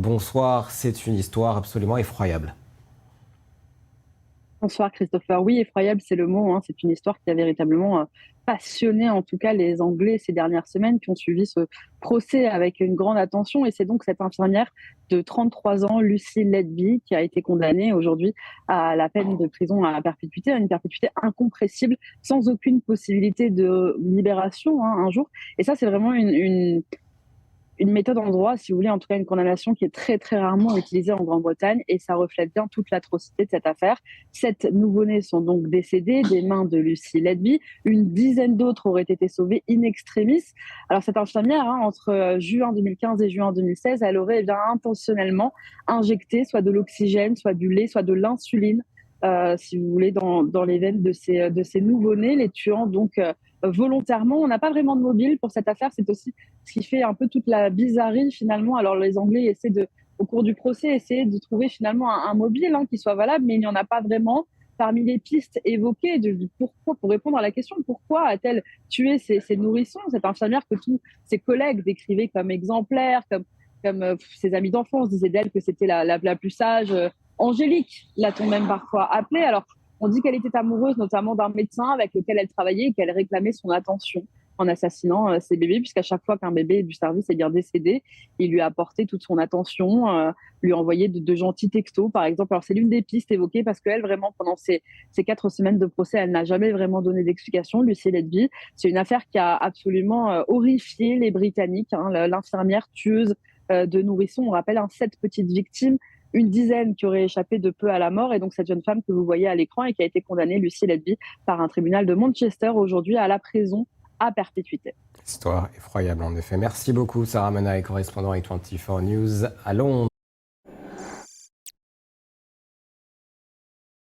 bonsoir. C'est une histoire absolument effroyable. Bonsoir Christopher. Oui, effroyable, c'est le mot, hein. C'est une histoire qui a véritablement passionné en tout cas les Anglais ces dernières semaines qui ont suivi ce procès avec une grande attention. Et c'est donc cette infirmière de 33 ans, Lucy Letby, qui a été condamnée aujourd'hui à la peine de prison à perpétuité, à une perpétuité incompressible, sans aucune possibilité de libération, hein, un jour. Et ça, c'est vraiment une méthode en droit, si vous voulez, en tout cas une condamnation qui est très très rarement utilisée en Grande-Bretagne, et ça reflète bien toute l'atrocité de cette affaire. 7 nouveau-nés sont donc décédés des mains de Lucy Letby. Une dizaine d'autres auraient été sauvés in extremis. Alors cette infirmière, hein, entre juin 2015 et juin 2016, elle aurait bien intentionnellement injecté soit de l'oxygène, soit du lait, soit de l'insuline, si vous voulez, dans les veines de ces nouveau-nés, les tuant donc volontairement. On n'a pas vraiment de mobile pour cette affaire. C'est aussi ce qui fait un peu toute la bizarrerie finalement. Alors les Anglais essaient au cours du procès, essayer de trouver finalement un mobile, hein, qui soit valable, mais il n'y en a pas vraiment. Parmi les pistes évoquées, pourquoi, pour répondre à la question pourquoi a-t-elle tué ces nourrissons, cette infirmière que tous ses collègues décrivaient comme exemplaire, comme ses amis d'enfance disaient d'elle que c'était la plus sage, Angélique, l'a-t-on même parfois appelée. Alors on dit qu'elle était amoureuse notamment d'un médecin avec lequel elle travaillait et qu'elle réclamait son attention en assassinant ses bébés, puisqu'à chaque fois qu'un bébé du service est bien décédé, il lui a apporté toute son attention, lui a envoyé de gentils textos, par exemple. Alors, c'est l'une des pistes évoquées parce qu'elle, vraiment, pendant ces 4 semaines de procès, elle n'a jamais vraiment donné d'explication, Lucy Letby. C'est une affaire qui a absolument horrifié les Britanniques, hein, l'infirmière tueuse de nourrissons. On rappelle, 7 petites victimes, une dizaine qui auraient échappé de peu à la mort. Et donc, cette jeune femme que vous voyez à l'écran et qui a été condamnée, Lucy Letby, par un tribunal de Manchester aujourd'hui à la prison à perpétuité. Histoire effroyable en effet. Merci beaucoup Sarah Menaille, correspondant avec 24 News à Londres.